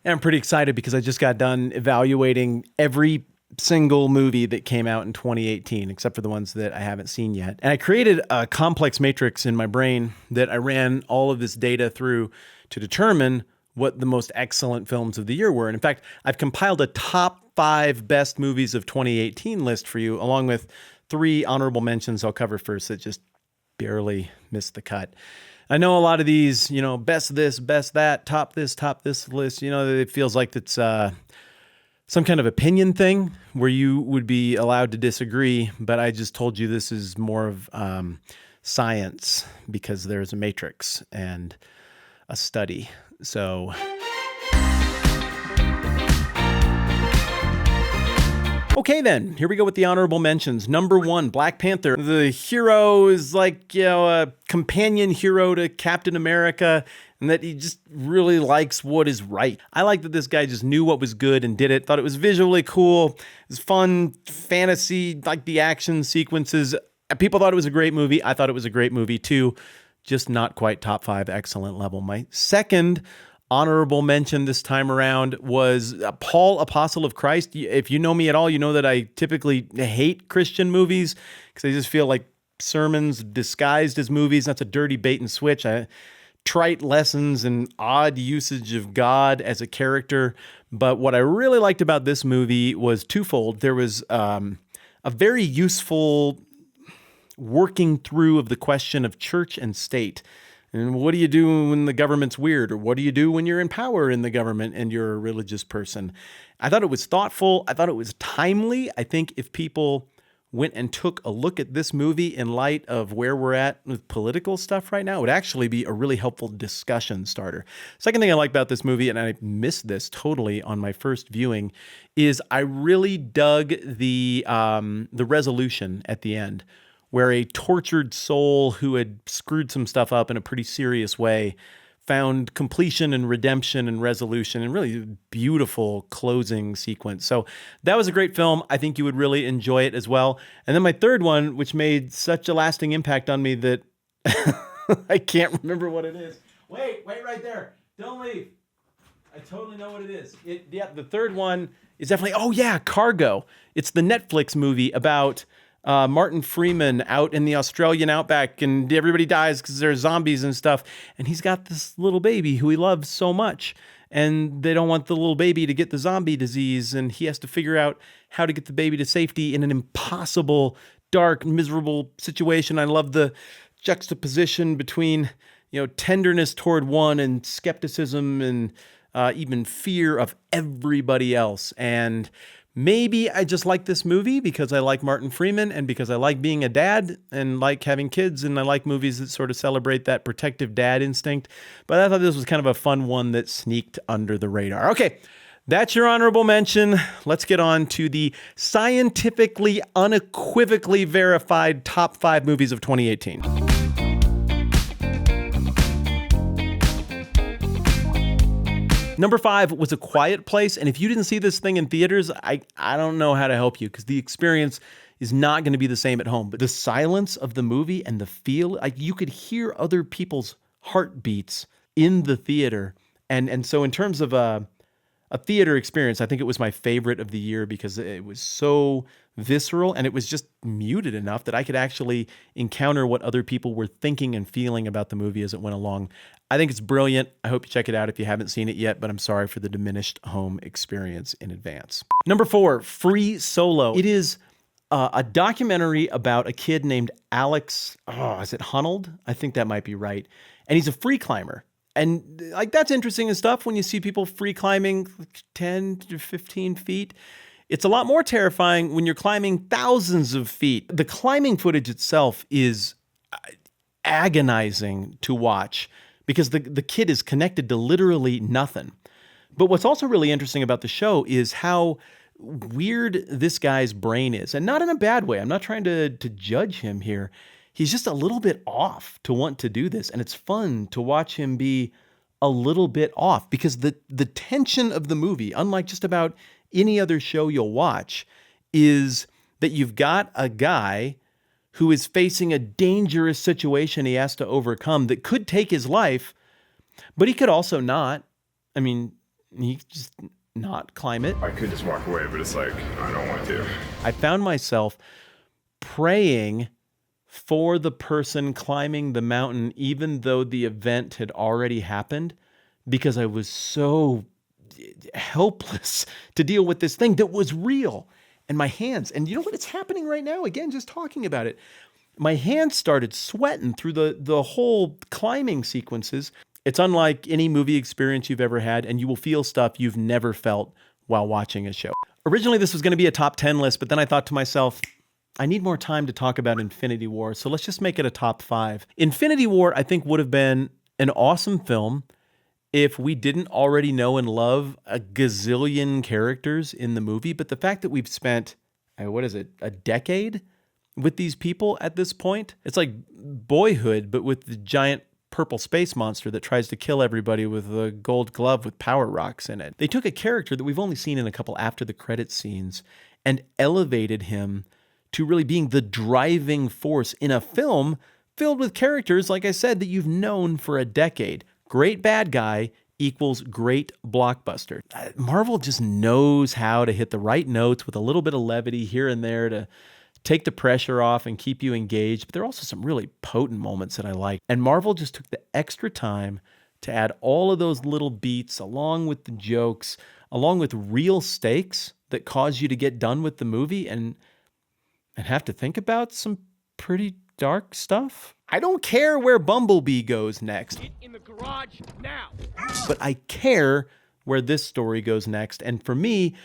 And I'm pretty excited because I just got done evaluating every single movie that came out in 2018, except for the ones that I haven't seen yet. And I created a complex matrix in my brain that I ran all of this data through to determine what the most excellent films of the year were. And in fact, I've compiled a top 5 best movies of 2018 list for you, along with 3 honorable mentions I'll cover first that just barely missed the cut. I know a lot of these, best this, best that, top this list, it feels like it's some kind of opinion thing where you would be allowed to disagree. But I just told you this is more of science because there's a matrix and a study. So... Okay, then, here we go with the honorable mentions. Number 1, Black Panther. The hero is like, a companion hero to Captain America, and that he just really likes what is right. I like that this guy just knew what was good and did it. Thought it was visually cool. It was fun, fantasy, like the action sequences. People thought it was a great movie. I thought it was a great movie too. Just not quite top 5 excellent level. My second honorable mention this time around was Paul, Apostle of Christ. If you know me at all, you know that I typically hate Christian movies because I just feel like sermons disguised as movies. That's a dirty bait and switch. Trite lessons and odd usage of God as a character. But what I really liked about this movie was twofold. There was a very useful working through of the question of church and state. And what do you do when the government's weird? Or what do you do when you're in power in the government and you're a religious person? I thought it was thoughtful. I thought it was timely. I think if people went and took a look at this movie in light of where we're at with political stuff right now, it would actually be a really helpful discussion starter. Second thing I like about this movie, and I missed this totally on my first viewing, is I really dug the resolution at the end, where a tortured soul who had screwed some stuff up in a pretty serious way found completion and redemption and resolution and really beautiful closing sequence. So that was a great film. I think you would really enjoy it as well. And then my third one, which made such a lasting impact on me that I can't remember what it is. Wait right there. Don't leave. I totally know what it is. The third one is definitely, Cargo. It's the Netflix movie about Martin Freeman out in the Australian outback, and everybody dies because there's zombies and stuff. And he's got this little baby who he loves so much, and they don't want the little baby to get the zombie disease. And he has to figure out how to get the baby to safety in an impossible, dark, miserable situation. I love the juxtaposition between, tenderness toward one and skepticism and even fear of everybody else. And maybe I just like this movie because I like Martin Freeman and because I like being a dad and like having kids, and I like movies that sort of celebrate that protective dad instinct. But I thought this was kind of a fun one that sneaked under the radar. Okay, that's your honorable mention. Let's get on to the scientifically, unequivocally verified top 5 movies of 2018. Number 5 was A Quiet Place. And if you didn't see this thing in theaters, I don't know how to help you because the experience is not going to be the same at home. But the silence of the movie and the feel, you could hear other people's heartbeats in the theater. And so in terms of a theater experience, I think it was my favorite of the year because it was so visceral and it was just muted enough that I could actually encounter what other people were thinking and feeling about the movie as it went along. I think it's brilliant. I hope you check it out if you haven't seen it yet, but I'm sorry for the diminished home experience in advance. Number 4, Free Solo. It is a documentary about a kid named Alex, is it Honnold? I think that might be right. And he's a free climber. And that's interesting and stuff when you see people free climbing 10 to 15 feet. It's a lot more terrifying when you're climbing thousands of feet. The climbing footage itself is agonizing to watch because the kid is connected to literally nothing. But what's also really interesting about the show is how weird this guy's brain is. And not in a bad way. I'm not trying to judge him here. He's just a little bit off to want to do this. And it's fun to watch him be a little bit off because the tension of the movie, unlike just about any other show you'll watch, is that you've got a guy who is facing a dangerous situation he has to overcome that could take his life, but he could also not. I mean, he just not climb it. I could just walk away, but it's like, I don't want to. I found myself praying for the person climbing the mountain, even though the event had already happened, because I was so helpless to deal with this thing that was real. And my hands, and you know what? It's happening right now. Again, just talking about it. My hands started sweating through the whole climbing sequences. It's unlike any movie experience you've ever had, and you will feel stuff you've never felt while watching a show. Originally, this was going to be a top 10 list, but then I thought to myself, I need more time to talk about Infinity War, so let's just make it a top 5. Infinity War, I think, would have been an awesome film if we didn't already know and love a gazillion characters in the movie. But the fact that we've spent, a decade with these people at this point, it's like Boyhood, but with the giant purple space monster that tries to kill everybody with a gold glove with power rocks in it. They took a character that we've only seen in a couple after the credits scenes and elevated him to really being the driving force in a film filled with characters, like I said, that you've known for a decade. Great bad guy equals great blockbuster. Marvel just knows how to hit the right notes with a little bit of levity here and there to take the pressure off and keep you engaged. But there are also some really potent moments that I like. And Marvel just took the extra time to add all of those little beats along with the jokes, along with real stakes that cause you to get done with the movie and have to think about some pretty dark stuff. I don't care where Bumblebee goes next. Get in the garage now. But I care where this story goes next. And for me,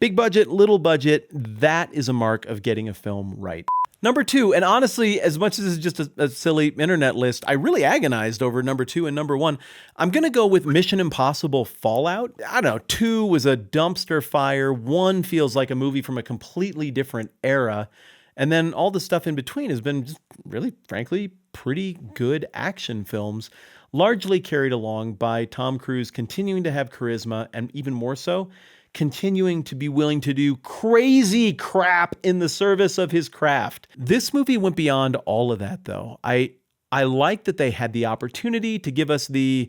big budget, little budget, that is a mark of getting a film right. Number 2, and honestly, as much as this is just a silly internet list, I really agonized over number 2 and number 1. I'm going to go with Mission Impossible Fallout. I don't know, 2 was a dumpster fire. 1 feels like a movie from a completely different era. And then all the stuff in between has been just really, frankly, pretty good action films, largely carried along by Tom Cruise continuing to have charisma and even more so, continuing to be willing to do crazy crap in the service of his craft. This movie went beyond all of that, though. I like that they had the opportunity to give us the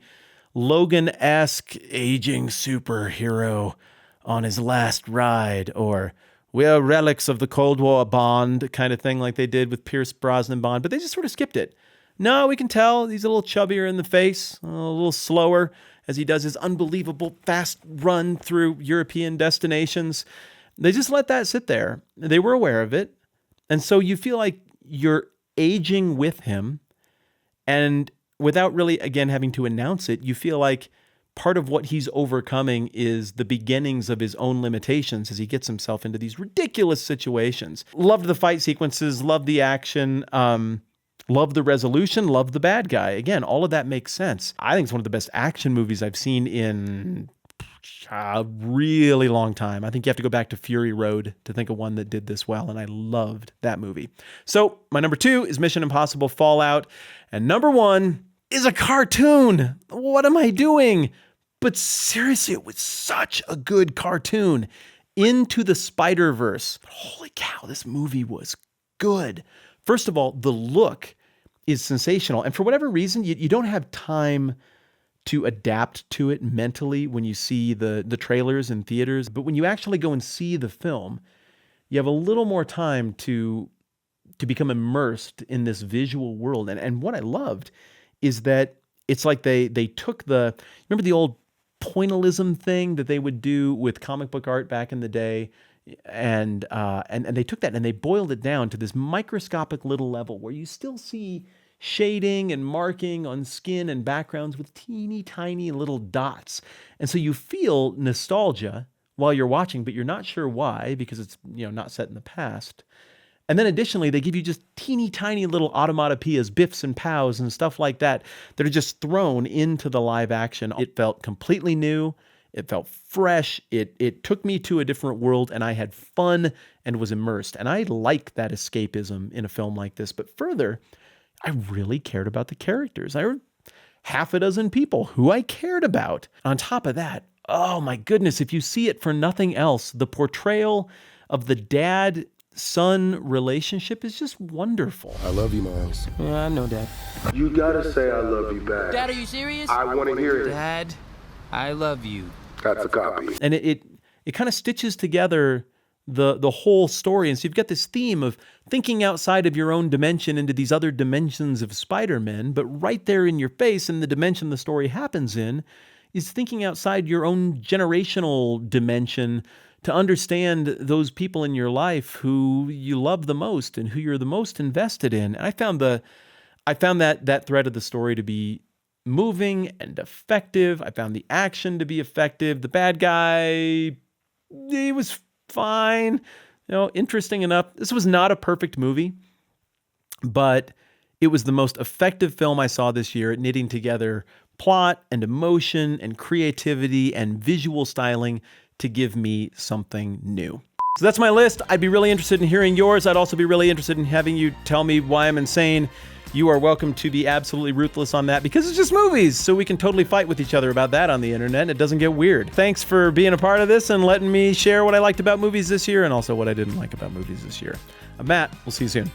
Logan-esque aging superhero on his last ride, or we're relics of the Cold War Bond kind of thing like they did with Pierce Brosnan Bond, but they just sort of skipped it. No, we can tell he's a little chubbier in the face, a little slower as he does his unbelievable fast run through European destinations. They just let that sit there. They were aware of it. And so you feel like you're aging with him. And without really, again, having to announce it, you feel like part of what he's overcoming is the beginnings of his own limitations as he gets himself into these ridiculous situations. Loved the fight sequences, loved the action, love the resolution, love the bad guy. Again, all of that makes sense. I think it's one of the best action movies I've seen in a really long time. I think you have to go back to Fury Road to think of one that did this well, and I loved that movie. So my number 2 is Mission Impossible Fallout, and number 1 is a cartoon. What am I doing? But seriously, it was such a good cartoon. Into the Spider-Verse. Holy cow, this movie was good. First of all, the look is sensational. And for whatever reason, you don't have time to adapt to it mentally when you see the trailers in theaters. But when you actually go and see the film, you have a little more time to become immersed in this visual world. And what I loved is that it's like they took remember the old pointillism thing that they would do with comic book art back in the day? And they took that and they boiled it down to this microscopic little level where you still see shading and marking on skin and backgrounds with teeny tiny little dots. And so you feel nostalgia while you're watching, but you're not sure why, because it's, not set in the past. And then additionally, they give you just teeny tiny little automatopoeias, biffs and pows and stuff like that that are just thrown into the live action. It felt completely new. It felt fresh. It took me to a different world, and I had fun and was immersed. And I like that escapism in a film like this. But further, I really cared about the characters. I were half a dozen people who I cared about. On top of that, oh my goodness, if you see it for nothing else, the portrayal of the dad-son relationship is just wonderful. I love you, Miles. Yeah, I know, Dad. You gotta say I love you back. Dad, are you serious? I want to hear it. Dad, I love you. That's a copy. And it kind of stitches together the whole story. And so you've got this theme of thinking outside of your own dimension into these other dimensions of Spider-Man, but right there in your face in the dimension the story happens in is thinking outside your own generational dimension to understand those people in your life who you love the most and who you're the most invested in. And I found that thread of the story to be moving and effective. I found the action to be effective. The bad guy, he was fine, interesting enough. This was not a perfect movie, but it was the most effective film I saw this year at knitting together plot and emotion and creativity and visual styling to give me something new. So that's my list. I'd be really interested in hearing yours. I'd also be really interested in having you tell me why I'm insane. You are welcome to be absolutely ruthless on that because it's just movies, so we can totally fight with each other about that on the internet and it doesn't get weird. Thanks for being a part of this and letting me share what I liked about movies this year and also what I didn't like about movies this year. I'm Matt. We'll see you soon.